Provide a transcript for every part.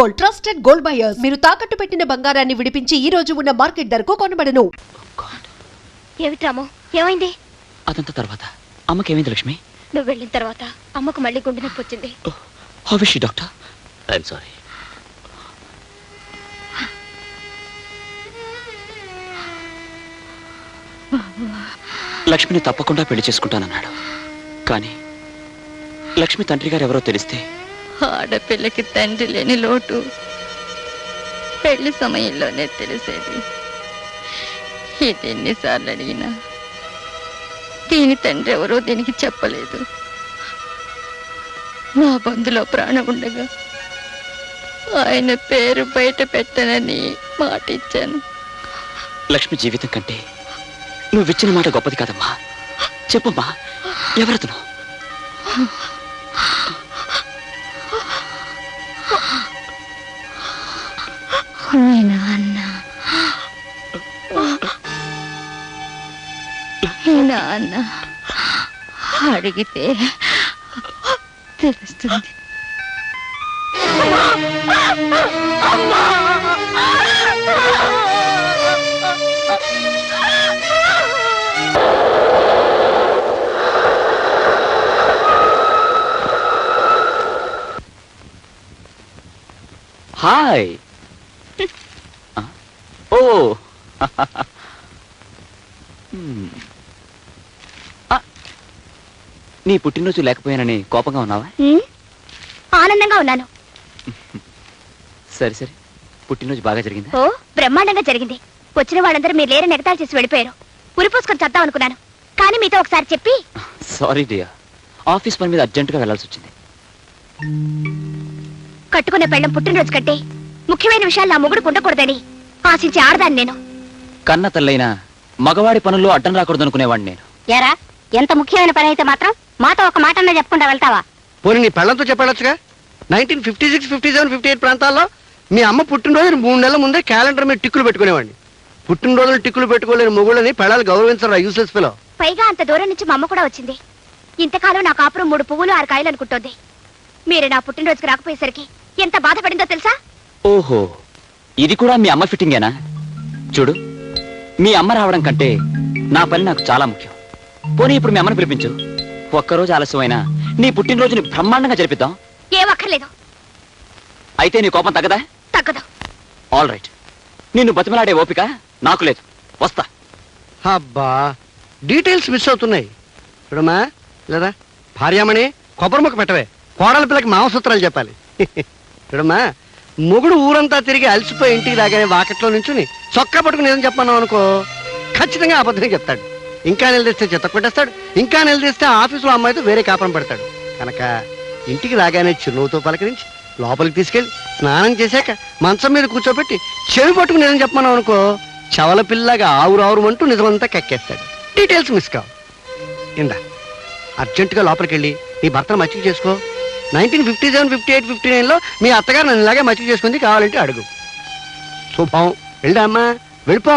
Gold, trusted gold buyers. మీరు తాకట్టు పెట్టిన బంగారాన్ని విడిపించి ఈ రోజు ఉన్న మార్కెట్ ధరకు కొనబడను. ఏమిటి రాము, ఏమైంది? అదంతా తర్వాత అమ్మకేమైంది లక్ష్మి? నువ్వు వెళ్ళిన తర్వాత అమ్మకు మళ్ళీ గుండె నొప్పి వచ్చింది. How is she doctor? I'm sorry. లక్ష్మిని తప్పకుండా పెళ్లి చేసుకుంటానన్నాడు. కానీ లక్ష్మి తండ్రి గారు ఎవరో తెలిస్తే ఆడపిల్లకి తండ్రి లేని లోటు పెళ్లి సమయంలోనే తెలిసేది. ఇది ఎన్నిసార్లు అడిగినా దీని తండ్రి ఎవరో దీనికి చెప్పలేదు. నా బంధులో ప్రాణం ఉండగా ఆయన పేరు బయట పెట్టనని మాట ఇచ్చాను. లక్ష్మి జీవితం కంటే నువ్విచ్చిన మాట గొప్పది కాదమ్మా. చెప్పమ్మా, ఎవరతను? నాన్న అడిగితే తెలుస్తుంది. హాయ్. ఓ నీ పుట్టినరోజు లేకపోయానని కోపంగా ఉన్నావా? ఆనందంగా ఉన్నాను. సరే సరే, పుట్టినరోజు బాగా జరిగిందా? ఓ బ్రహ్మాండంగా జరిగింది. వచ్చిన వాళ్ళందరూ మీరు లేరని ఎగతాళి చేసి వెళ్ళిపోయారు. ఉరిపోసుకొని చద్దాం అనుకున్నాను, కానీ మీతో ఒకసారి చెప్పి. సారీ డియర్, ఆఫీస్ పని మీద అర్జెంటుగా వెళ్లాల్సి వచ్చింది. కట్టుకున్న పెళ్ళం పుట్టినరోజు కంటే ముఖ్యమైన విషయాలు నా మొగుడు ఉండకూడదని ఆశించి ఆడదాన్ని నేను. కన్న తల్లైనా మగవాడి పనుల్లో అడ్డం రాకూడదు అనుకునేవాడిని నేను. ఎరా, ఎంత ముఖ్యమైన పని అయితే మాత్రం మాతో ఒక మాట అన్నా చెప్పకుండా వెళ్తావా? పోనీ నీ పెళ్ళంతో చెప్పాడొచ్చుగా. 1956, 57, 58 ప్రాంతాల్లో మీ అమ్మ పుట్టినరోజు 3 నెలల ముందే క్యాలెండర్ మీద టిక్కులు పెట్టుకునేవాడిని. పుట్టినరోజులు టిక్కులు పెట్టుకోలేని మొగుళ్ళని పెళ్ళాలు గౌరవించరా యూస్లెస్ ఫెలో. పైగా అంత దూరం నుంచి మా అమ్మ కూడా వచ్చింది. ఇంతకాలం నా కాపురం 3 పువ్వులు 6 కాయలు అనుకుంటోంది. మీరు నా పుట్టినరోజుకి రాకపోయేసరికి ఎంత బాధపడిందో తెలుసా? ఓహో, ఇది కూడా మీ అమ్మ ఫిట్టింగేనా? చూడు, మీ అమ్మ రావడం కంటే నా పని నాకు చాలా ముఖ్యం. పోనీ ఇప్పుడు మీ అమ్మని పిలిపించు. ఒక్కరోజు ఆలస్యమైనా నీ పుట్టినరోజుని బ్రహ్మాండంగా జరిపిద్దాం. ఏం అక్కర్లేదు. అయితే నీ కోపం తగ్గదా? తగ్గదు. ఆల్ రైట్, నిన్ను బతిమలాడే ఓపిక నాకు లేదు. వస్తా. అబ్బా, డీటెయిల్స్ మిస్ అవుతున్నాయి. చూడమ్మా, లేదా భార్యామణి కొబ్బరి ముక్క పెట్టవే. కోడల పిల్లకి మాంసూత్రాలు చెప్పాలి. చూడమ్మా, మొగుడు ఊరంతా తిరిగి అలసిపోయి ఇంటికి రాగానే వాకెట్లో నుంచుని చొక్కా పట్టుకుని ఏదని చెప్పన్నావు అనుకో, ఖచ్చితంగా అబద్ధమే చెప్తాడు. ఇంకా నిలదీస్తే చెత్త కొట్టేస్తాడు. ఇంకా నిలదీస్తే ఆఫీసులో అమ్మాయితో వేరే కాపురం పెడతాడు. కనుక ఇంటికి రాగానే చిరునవ్వుతో పలకరించి లోపలికి తీసుకెళ్ళి స్నానం చేశాక మంచం మీద కూర్చోబెట్టి చెవి పట్టుకుని ఏదని చెప్పన్నావు అనుకో, చవల పిల్లగా ఆవురావురమంటూ నిజమంతా కక్కేస్తాడు. డీటెయిల్స్ మిస్ కావు. ఇందా అర్జెంటుగా లోపలికి వెళ్ళి నీ భర్తను మచ్చిక చేసుకో. 1957, 58, 59లో మీ అత్తగారు నన్ను ఇలాగే మచ్చిక చేసుకుంది, కావాలంటే అడుగు. శుభం. వెళ్ళా అమ్మా, వెళ్ళిపో.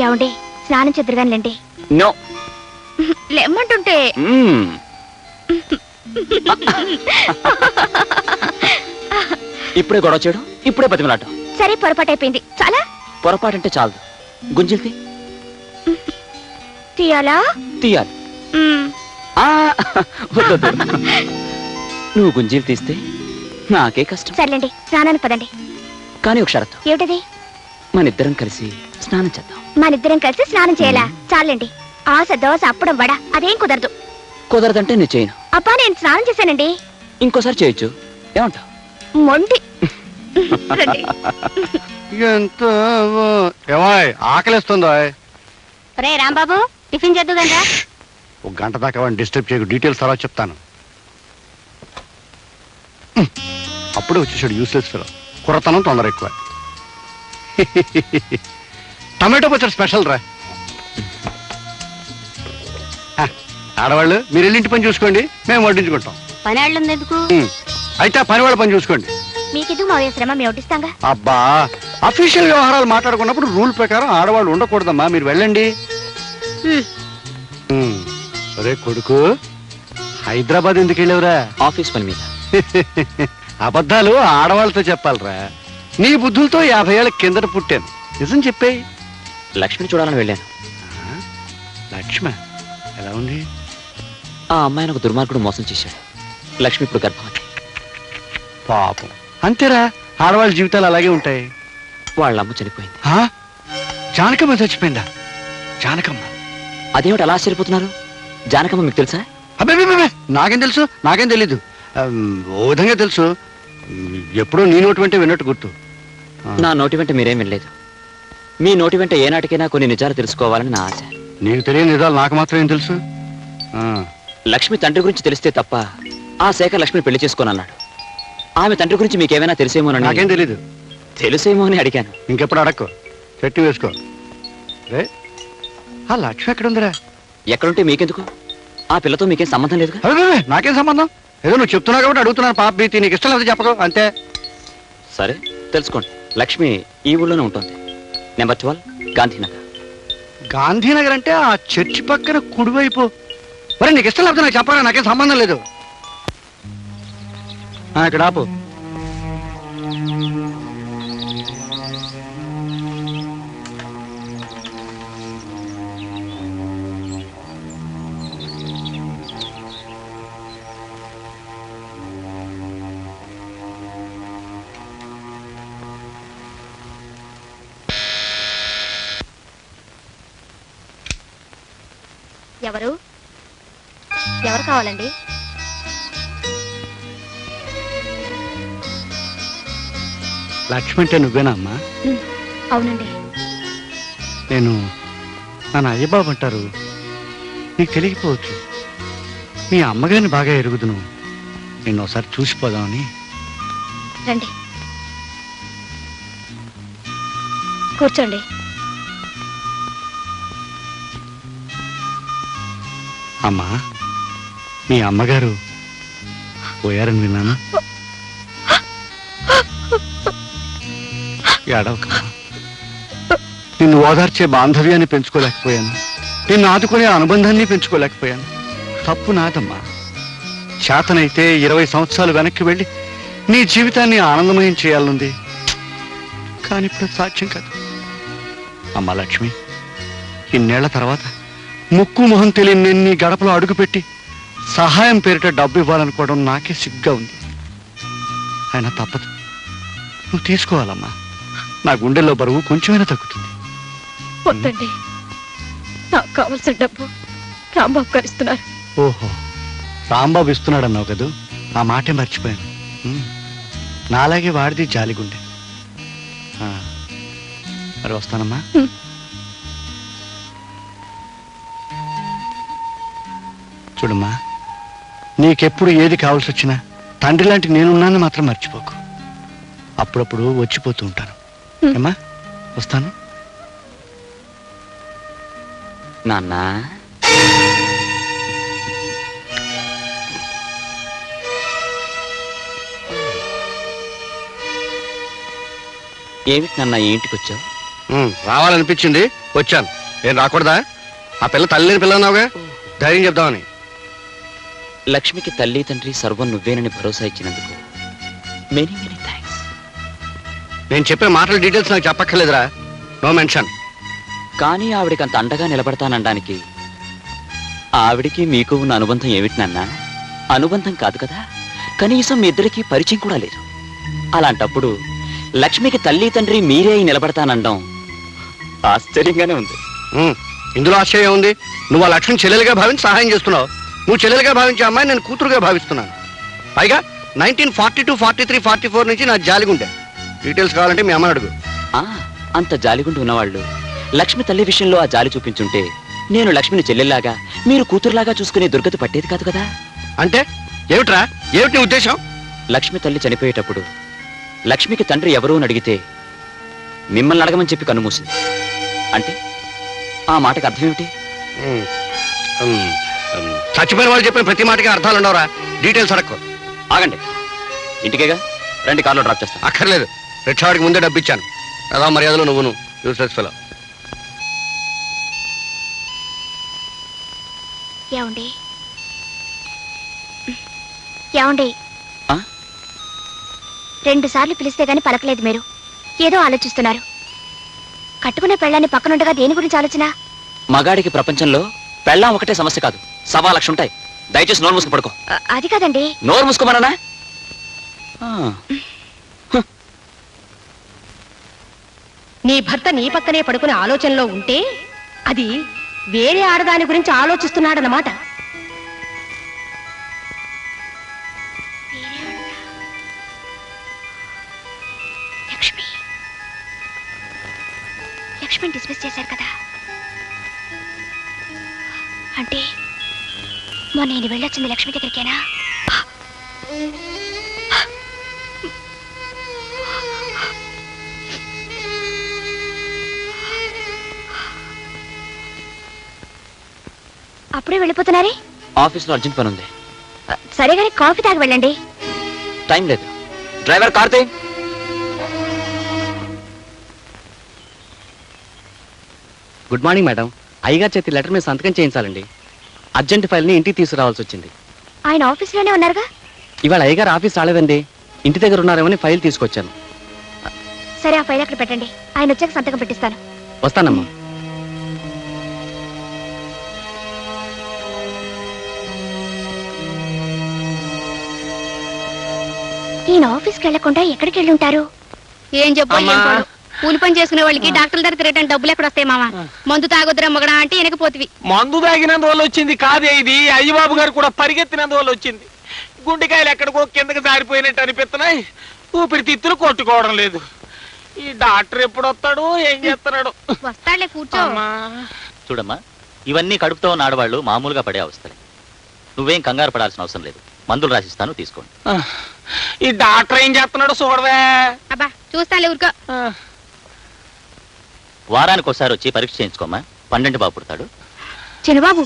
ఏమండి, స్నానం చెద్దరుగానిలేండి. నో, లేమ్మంటుంటే. ఇప్పుడే గొడవ చేయడం, ఇప్పుడే బతిమలాటం. సరే, పొరపాటు అయిపోయింది. చాలా పొరపాటంటే చాలదు. గుంజిల్తి తీయాలా? తీయాలి. నువ్వు గుంజీలు తీస్తే నాకే కష్టం. సర్లేండి, స్నానానికి పదండి. కానీ ఒక షరతు. ఏమిటది? మనిద్దరం కలిసి స్నానం చేద్దాం. మనిద్దరం కలిసి స్నానం చేయాలా? చాలండి. ఆశ దోశ అప్పడం వడ అదేం కుదరదు. కుదరదంటే నేను చేయను. అబ్బా, నేను స్నానం చేశానండి. ఇంకోసారి చేయొచ్చు, ఏమంటావు? మొండి. ఎంత ఆకలిస్తుందో. రే రాంబాబు, టిఫిన్ చేద్దు గంట. ఒక గంట దాకా డిస్టర్బ్ చేయకు. డీటెయిల్స్ తర్వాత చెప్తాను. అప్పుడే వచ్చేసాడు యూస్లెస్ ఫెలో. కుర్రతనం తొందర ఎక్కువ. టమాటో పచ్చడి స్పెషల్ రా. ఆడవాళ్ళు మీరు వెళ్ళి ఇంటి పని చూసుకోండి, మేము వడ్డించుకుంటాం. పని వాళ్ళు ఎందుకు? అయితే ఆ పని వాళ్ళ పని చూసుకోండి. మీకెందుకు మా శ్రమ, మేము వడ్డిస్తాంగా. అబ్బా, అఫీషియల్ వ్యవహారాలు మాట్లాడుకున్నప్పుడు రూల్ ప్రకారం ఆడవాళ్ళు ఉండకూడదమ్మా. మీరు వెళ్ళండి. సరే కొడుకు, హైదరాబాద్ ఎందుకు వెళ్ళావురా? ఆఫీస్ పని మీద. అబద్ధాలు ఆడవాళ్ళతో చెప్పాలరా. నీ బుద్ధులతో 50 ఏళ్ళ కిందట పుట్టాను. నిజం చెప్పేయి. లక్ష్మిని చూడాలని వెళ్ళాను. లక్ష్మ ఎలా ఉంది? ఆ అమ్మాయిని ఒక దుర్మార్గుడు మోసం చేశాడు. లక్ష్మి ఇప్పుడు గర్భవతి. పాపం. అంతేరా, ఆడవాళ్ళ జీవితాలు అలాగే ఉంటాయి. వాళ్ళ అమ్మ చనిపోయింది. జానకమ్మ చచ్చిపోయిందా? జానకమ్మ? అదేమిటి అలా ఆశ్చర్యపోతున్నారు? జానకమ్మ మీకు తెలుసా? అబ్బే, నాకేం తెలుసు? నాకేం తెలీదు. ఓ విధంగా తెలుసు. ఎప్పుడో నీ నోటి వెంటే విన్నట్టు గుర్తు. నా నోటి వెంట మీరేం వినలేదు. మీ నోటి వెంట ఏనాటికైనా కొన్ని నిజాలు తెలుసుకోవాలని నా ఆశ. నీకు తెలియని నిజాలు నాకు మాత్రం ఏం తెలుసు? లక్ష్మి తండ్రి గురించి తెలిస్తే తప్ప ఆ శేఖర్ లక్ష్మిని పెళ్లి చేసుకోనన్నాడు. ఆమె తండ్రి గురించి మీకేమైనా తెలిసేమోనని. నాకేం తెలీదు. తెలుసేమో అని అడిగాను. ఇంకెప్పుడు అడక్కు, చెట్టు వేసుకో. రే, ఆ లక్ష్మి ఎక్కడుందిరా? ఎక్కడుంటే మీకెందుకు? ఆ పిల్లతో మీకేం సంబంధం లేదుగా. అదే నాకేం సంబంధం? ఏదో నువ్వు చెప్తున్నావు కాబట్టి అడుగుతున్నాను. పాప భీతి, నీకు ఇష్టం లేదు చెప్పకు, అంతే. సరే తెలుసుకోండి. లక్ష్మి ఈ ఊళ్ళోనే ఉంటుంది. నెంబర్ 12 గాంధీనగర్. గాంధీనగర్ అంటే ఆ చర్చి పక్కన కుడివైపు. మరి నీకు ఇష్టం లేకపోతే నాకు చెప్పరా, నాకేం సంబంధం లేదు. ఇక్కడ ఆపు. ఎవరు కావాలండి? లక్ష్మి అంటే నువ్వేనా అమ్మా? అవునండి. నేను నన్ను అయ్యబాబు అంటారు. నీకు తెలియకపోవచ్చు. మీ అమ్మగారిని బాగా ఎరుగుదును. నిన్ను ఒకసారి చూసిపోదామని. రండి కూర్చోండి. అమ్మా, మీ అమ్మగారు పోయారని విన్నాను. ఏడవకమ్మా. నిన్ను ఓదార్చే బాంధవ్యాన్ని పెంచుకోలేకపోయాను. నిన్ను ఆదుకునే అనుబంధాన్ని పెంచుకోలేకపోయాను. తప్పు నాదమ్మా. శాతనైతే 20 సంవత్సరాలు వెనక్కి వెళ్ళి నీ జీవితాన్ని ఆనందమయం చేయాలనుంది. కానీ ఇప్పుడు సాధ్యం కాదు. అమ్మా లక్ష్మి, ఇన్నేళ్ల తర్వాత ముక్కు మొహం తెలియని నేను నీ గడపలో అడుగుపెట్టి సహాయం పేరిట డబ్బు ఇవ్వాలనుకోవడం నాకే సిగ్గా ఉంది. అయినా తప్పదు. నువ్వు తీసుకోవాలమ్మా. నా గుండెల్లో బరువు కొంచెమైనా తగ్గుతుంది. వద్దండి, నాకు కావాల్సిన డబ్బు రాంబాబు గారు ఇస్తున్నారు. ఓహో, రాంబాబు ఇస్తున్నాడు అన్నావు కదూ, ఆ మాటే మర్చిపోయాను. నాలాగే వాడిది జాలిగుండె. మరి వస్తానమ్మా. చూడమ్మా, నీకెప్పుడు ఏది కావాల్సి వచ్చినా తండ్రి లాంటి నేనున్నాను మాత్రం మర్చిపోకు. అప్పుడప్పుడు వచ్చిపోతూ ఉంటాను. ఏమ్మా, వస్తాను. నాన్న, ఏమిటి నాన్న ఈ ఇంటికి వచ్చావు? రావాలనిపించింది, వచ్చాను. నేను రాకూడదా? ఆ పిల్ల తల్లి లేని పిల్ల అన్నావుగా, ధైర్యం చెప్దామని. లక్ష్మికి తల్లి తండ్రి సర్వం నువ్వేనని భరోసా ఇచ్చినందుకు మెనీ మెనీ థ్యాంక్స్. నేను చెప్పే మాటల డీటెయిల్స్ నాకు చెప్పక్కర్లేదురా, నో మెన్షన్. కానీ ఆవిడికి అంత అండగా నిలబడతానడానికి ఆవిడికి మీకు ఉన్న అనుబంధం ఏమిటి నాన్న? అనుబంధం కాదు కదా, కనీసం మీ ఇద్దరికి పరిచయం కూడా లేదు. అలాంటప్పుడు లక్ష్మికి తల్లి తండ్రి మీరే నిలబడతానండం ఆశ్చర్యంగానే ఉంది. ఇందులో ఆశ్చర్యం ఉంది? నువ్వు ఆ లక్ష్మిని చెల్లెలుగా భావించి సహాయం చేస్తున్నావు. నువ్వు చెల్లెలుగా భావించే అమ్మాయి నేను కూతురుగా భావిస్తున్నాను. పైగా 1942, 43, 44 నుంచి నా జాలిగుండే. డీటెయిల్స్ కావాలంటే మీ అమ్మని అడుగు. అంత జాలిగుండి ఉన్నవాళ్ళు లక్ష్మి తల్లి విషయంలో ఆ జాలి చూపించుంటే నేను లక్ష్మిని చెల్లెల్లాగా మీరు కూతురులాగా చూసుకునే దుర్గతి పట్టేది కాదు కదా. అంటే ఏమిట్రా, ఏమిటి నీ ఉద్దేశం? లక్ష్మి తల్లి చనిపోయేటప్పుడు లక్ష్మికి తండ్రి ఎవరూ అని అడిగితే మిమ్మల్ని అడగమని చెప్పి కన్నుమూసింది. అంటే ఆ మాటకు అర్థం ఏమిటి? చచ్చిపోయిన వాళ్ళు చెప్పిన ప్రతి మాటకి అర్థాలు ఉండవురా. డీటెయిల్స్ అడక్కు. ఆగండి, ఇంటికేగా రండి, కార్లో డ్రాప్ చేస్తాను. అక్కర్లేదు, రిక్షావాడికి ముందే డబ్బు ఇచ్చాను. అలా మర్యాదలో నువ్వును యూస్లెస్ ఫెలో. ఏమండి, ఏమండి ఆ? 2 సార్లు పిలిస్తే గాని పలకలేదు మీరు. ఏదో ఆలోచిస్తున్నారు. కట్టుకునే పెళ్ళాన్ని పక్కనుండగా దేని గురించి ఆలోచన? మగాడికి ప్రపంచంలో పెళ్ళాం ఒకటే సమస్య కాదు, 1,00,000 ఉంటాయి. దయచేసి నోరు మూసుకు పడుకో. అది కాదండి. నోరు మూసుకోమన్నానా? నీ భర్త నీ పక్కనే పడుకునే ఆలోచనలో ఉంటే అది వేరే ఆడదాని గురించి ఆలోచిస్తున్నాడన్నమాట. లక్ష్మి లక్ష్మిని డిస్మిస్ చేశారు కదా, అంటే మొన్న నేను వెళ్ళొచ్చింది లక్ష్మి దగ్గరికేనా? అప్పుడే వెళ్ళిపోతున్నారే? ఆఫీస్లో అర్జెంట్ పని ఉంది. సరే గాని కాఫీ తాగి వెళ్ళండి. టైం లేదు. Driver Karthi. Good morning madam. అయ్యగారి చేతి లెటర్ మీద సంతకం చేయించాలండి. అర్జెంట్ ఫైల్ని ఇంటికి తీసుకురావాల్సి వచ్చింది. ఆయన ఆఫీస్లోనే ఉన్నారుగా? ఇవాళ అయ్యగారు ఆఫీస్ రాలేదండి, ఇంటి దగ్గర ఉన్నారేమని ఫైల్ తీసుకొచ్చాను. సరే, ఆ ఫైల్ అక్కడ పెట్టండి. ఆయన వచ్చాక సంతకం పెట్టిస్తాను. వస్తానమ్మా. ఈయన ఆఫీస్కి వెళ్లకుండా ఎక్కడికి వెళ్ళి ఉంటారు? ఏం చెప్పాలి? కూలి పని చేసుకునే వాళ్ళకి డాక్టర్ దగ్గర తిరగటం డబ్బులు ఎక్కడ వస్తాయి మామ? మందు తాగొద్దురా మగడా అంటే వెనకపోతివి. మందు తాగినందువల్ల వచ్చింది కాదే ఇది. అయ్యబాబు గారు కూడా పరిగెత్తినందువల్ల వచ్చింది. గుండెకాయలు ఎక్కడికో కిందకి జారిపోయినట్టు అనిపిస్తున్నాయి. ఊపిరితిత్తులు కొట్టుకోవడం లేదు. ఈ డాక్టర్ ఎప్పుడు వస్తాడు, ఏం చేస్తున్నాడు? వస్తాడులే, కూర్చో. చూడమ్మా, ఇవన్నీ కడుపుతో ఉన్న ఆడవాళ్ళు మామూలుగా పడే అవస్థలే. నువ్వేం కంగారు పడాల్సిన అవసరం లేదు. మందులు రాసిస్తాను, తీసుకోండి. ఈ డాక్టర్ ఏం చేస్తున్నాడు చూడవే. అబ్బా చూస్తానులే, ఊరుకో. వారానికి ఒకసారి వచ్చి పరీక్ష చేయించుకోమ్మా. 12 బాబు పుడతాడు. చిన్నబాబు,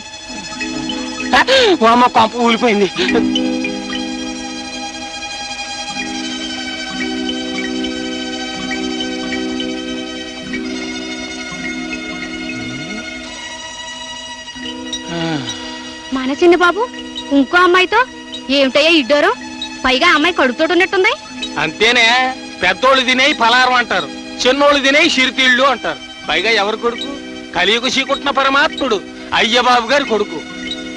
అమ్మ కొంప ఊలిపోయింది. మన చిన్న బాబు ఇంకో అమ్మాయితో ఏమిటయ్యా ఇడ్డోరు? పైగా అమ్మాయి కడుపుతోటి ఉన్నట్టుంది. అంతేనే, పెద్దోళ్ళు తినేయి పలారం అంటారు, చిన్నోళ్ళు తినేయి సిరితీళ్ళు అంటారు. పైగా ఎవరు కొడుకు? కలియుగ శ్రీకుట్న పరమాత్ముడు అయ్యబాబు గారి కొడుకు.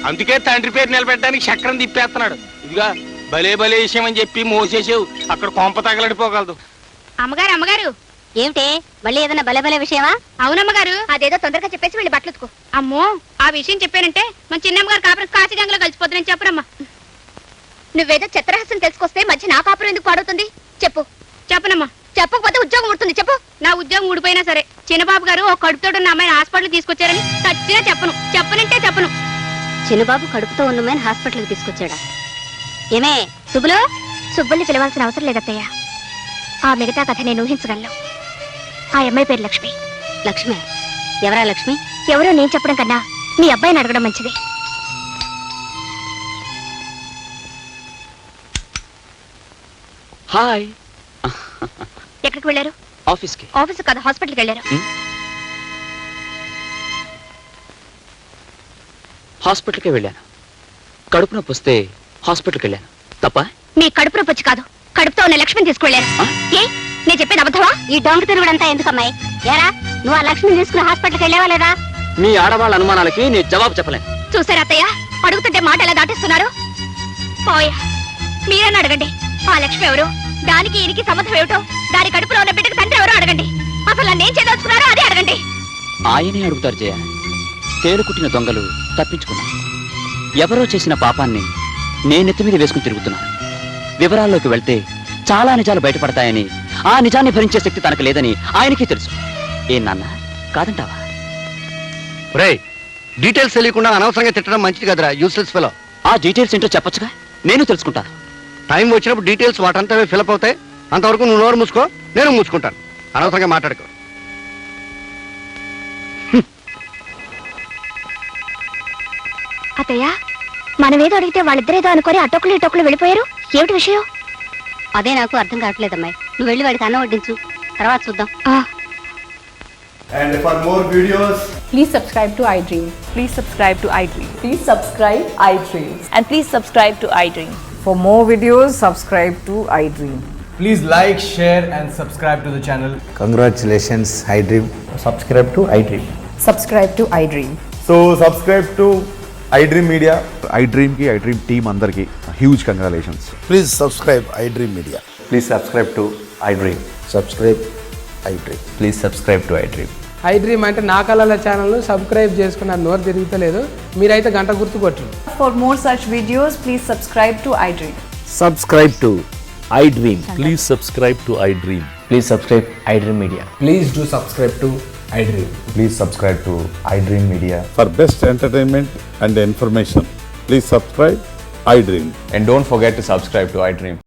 అందుకే తండ్రి పేరు నిలబెట్టడానికి చక్రం తిప్పేస్తున్నాడు. ఇదిగా భలే భలే విషయం అని చెప్పి మోసేసావు, అక్కడ కొంప తగలడిపోగలదు. అమ్మగారు అమ్మగారు, ఏమిటే మళ్ళీ ఏదైనా బలబల విషయమా? అవునమ్మగారు. అదేదో తొందరగా చెప్పేసి వెళ్ళి బట్టలుతుకో. అమ్మో, ఆ విషయం చెప్పానంటే మన చిన్నమ్మగారు కాపురం కాశీగంగలో కలిసిపోతుందని చెప్పరమ్మా. నువ్వేదో చిత్రరహస్యం తెలుసుకొస్తే మధ్య నా కాపురం ఎందుకు పాడవుతుంది? చెప్పు. చెప్పనమ్మా. చెప్పకపోతే ఉద్యోగం ఉడుతుంది. చెప్పు. నా ఉద్యోగం ఊడిపోయినా సరే చిన్నబాబు గారు ఒక కడుపుతోడున్న అమ్మాయిని హాస్పిటల్ తీసుకొచ్చారని ఖచ్చితంగా చెప్పను. చెప్పనంటే చెప్పను. చిన్నబాబు కడుపుతో ఉన్నమని హాస్పిటల్కి తీసుకొచ్చాడా? ఏమే సుబ్బులు? సుబ్బుల్ని పిలవాల్సిన అవసరం లేదత్తయ్య. ఆ మిగతా కథ నేను ఊహించగలను. ఆ అమ్మాయి పేరు లక్ష్మి. లక్ష్మి? ఎవరా లక్ష్మి? ఎవరో నేను చెప్పడం కన్నా నీ అబ్బాయిని అడగడం మంచిది. హాయ్. ఎక్కడికి వెళ్ళారు? ఆఫీస్కి. ఆఫీస్ కదా, హాస్పిటల్కి వెళ్ళారు. హాస్పిటల్కి వెళ్ళాను. కడుపు నొప్పి వస్తే హాస్పిటల్కి వెళ్ళాను. తప్ప? మీ కడుపు నొప్పి వచ్చి కాదు, కడుపుతో ఉన్న లక్ష్మిని తీసుకువెళ్ళారు. ఏ, నేను చెప్పేది అబద్ధమా? ఈ డొంక తిరుగుడంతా ఎందుకమ్మాయి? ఏరా, నువ్వు ఆ లక్ష్మిని తీసుకుని హాస్పిటల్కి వెళ్ళావా లేదా? మీ ఆడవాళ్ళ అనుమానాలకి నేను జవాబు చెప్పలేను. చూసారా అత్తయ్య, అడుగుతుంటే మాట ఎలా దాటిస్తున్నారు? పోయా, మీరన్నా అడగండి. ఆ లక్ష్మి ఎవరు, దానికి ఈయనకి సంబంధం ఏమిటో, దాని కడుపులో ఉన్న బిడ్డకు తండ్రి ఎవరో అడగండి. అసలు నన్ను ఏం చేయదలుచుకున్నారో అదే అడగండి. ఆయనే అడుగుతారు జయ. తేలుకుట్టిన దొంగలు తప్పించుకున్నాను. ఎవరో చేసిన పాపాన్ని నేనెత్తి మీద వేసుకుని తిరుగుతున్నాను. వివరాల్లోకి వెళ్తే చాలా నిజాలు బయటపడతాయని, ఆ నిజాన్ని భరించే శక్తి తనకు లేదని ఆయనకి తెలుసు. ఏ నాన్న, కాదంటావా? రేయ్, డీటెయిల్స్ తెలియకుండా అనవసరంగా తిట్టడం మంచిది కదరా, యూస్లెస్ ఫెలో. ఆ డీటెయిల్స్ ఏంటో చెప్పొచ్చుగా, నేను తెలుసుకుంటాను. టైం వచ్చినప్పుడు డీటెయిల్స్ వాటంతా ఫిలప్ అవుతాయి. అంతవరకు నువ్వు నోరు మూసుకో, నేను మూసుకుంటాను. అనవసరంగా మాట్లాడుకో. అత్తయ్య, మనమేదో అడిగితే వాళ్ళిద్దరేదో అనుకొని అటొక్కలు ఇటొక్కలు వెళ్ళిపోయారు. ఏమిటి విషయం? అదే నాకు అర్థం కావట్లేదమ్మాయి. నువ్వు వెళ్ళి వాడికి అన్నం వడ్డించు, తర్వాత చూద్దాం. And for more videos, Please subscribe to iDream. Please subscribe to iDream. Please subscribe iDream. And please subscribe to iDream. For more videos, subscribe to iDream. please like, share and subscribe to the channel. Congratulations, iDream. Subscribe to iDream. Subscribe to iDream. So subscribe to iDream Media. iDream ki iDream team andarki huge congratulations. Please subscribe iDream Media. Please subscribe to iDream. Subscribe iDream. Please subscribe to iDream. iDream అంటే నా కళల channel subscribe చేసుకున్న నోరు తిరుగుతలేదు. మీరైతే గంట గుర్తు కొట్టండి. For more such videos, please subscribe to iDream. Subscribe to iDream. Please subscribe to iDream. Please subscribe iDream Media. Please do subscribe to iDream. Please subscribe to iDream Media. For best entertainment and information, please subscribe iDream. And don't forget to subscribe to iDream.